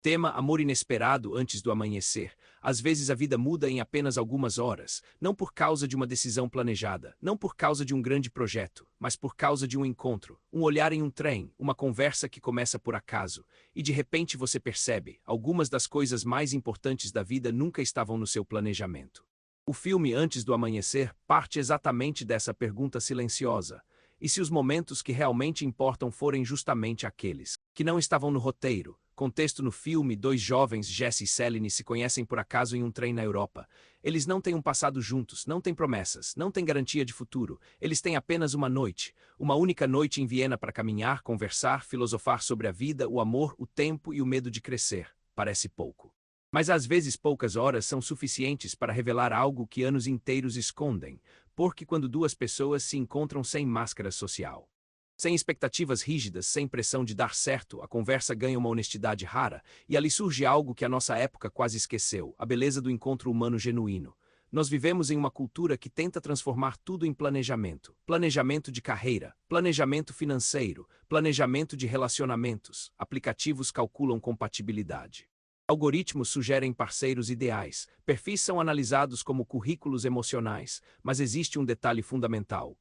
Tema amor inesperado antes do amanhecer. Às vezes a vida muda em apenas algumas horas, não por causa de uma decisão planejada, não por causa de um grande projeto, mas por causa de um encontro, um olhar em um trem, uma conversa que começa por acaso, e de repente você percebe, algumas das coisas mais importantes da vida nunca estavam no seu planejamento. O filme Antes do Amanhecer parte exatamente dessa pergunta silenciosa. E se os momentos que realmente importam forem justamente aqueles que não estavam no roteiro? Contexto no filme: dois jovens, Jesse e Celine, se conhecem por acaso em um trem na Europa. Eles não têm um passado juntos, não têm promessas, não têm garantia de futuro. Eles têm apenas uma única noite em Viena para caminhar, conversar, filosofar sobre a vida, o amor, o tempo e o medo de crescer. Parece pouco. Mas às vezes poucas horas são suficientes para revelar algo que anos inteiros escondem, porque quando duas pessoas se encontram sem máscara social, sem expectativas rígidas, sem pressão de dar certo, a conversa ganha uma honestidade rara, e ali surge algo que a nossa época quase esqueceu: a beleza do encontro humano genuíno. Nós vivemos em uma cultura que tenta transformar tudo em planejamento. Planejamento de carreira, planejamento financeiro, planejamento de relacionamentos. Aplicativos calculam compatibilidade. Algoritmos sugerem parceiros ideais, perfis são analisados como currículos emocionais, mas existe um detalhe fundamental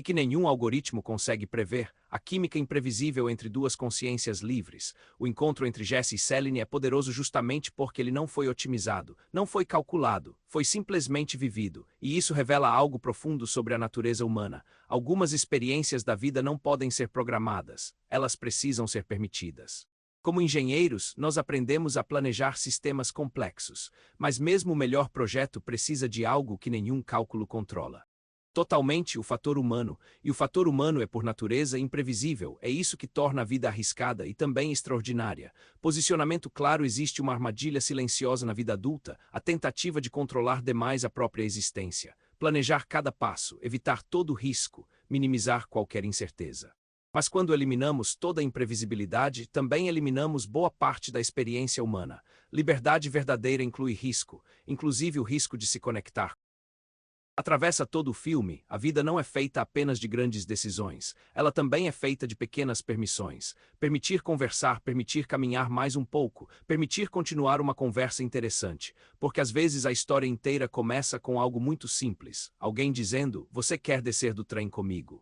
que nenhum algoritmo consegue prever: a química imprevisível entre duas consciências livres. O encontro entre Jesse e Celine é poderoso justamente porque ele não foi otimizado, não foi calculado, foi simplesmente vivido, e isso revela algo profundo sobre a natureza humana. Algumas experiências da vida não podem ser programadas, elas precisam ser permitidas. Como engenheiros, nós aprendemos a planejar sistemas complexos, mas mesmo o melhor projeto precisa de algo que nenhum cálculo controla. Totalmente o fator humano, e o fator humano é por natureza imprevisível, é isso que torna a vida arriscada e também extraordinária. Posicionamento claro: existe uma armadilha silenciosa na vida adulta, a tentativa de controlar demais a própria existência. Planejar cada passo, evitar todo risco, minimizar qualquer incerteza. Mas quando eliminamos toda a imprevisibilidade, também eliminamos boa parte da experiência humana. Liberdade verdadeira inclui risco, inclusive o risco de se conectar. Atravessa todo o filme, a vida não é feita apenas de grandes decisões, ela também é feita de pequenas permissões. Permitir conversar, permitir caminhar mais um pouco, permitir continuar uma conversa interessante, porque às vezes a história inteira começa com algo muito simples: alguém dizendo: "Você quer descer do trem comigo?"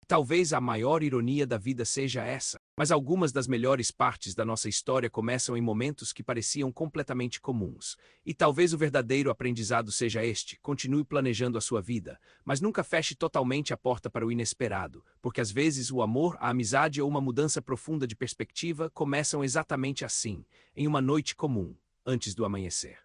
Talvez a maior ironia da vida seja essa, mas algumas das melhores partes da nossa história começam em momentos que pareciam completamente comuns. E talvez o verdadeiro aprendizado seja este: continue planejando a sua vida, mas nunca feche totalmente a porta para o inesperado, porque às vezes o amor, a amizade ou uma mudança profunda de perspectiva começam exatamente assim, em uma noite comum, antes do amanhecer.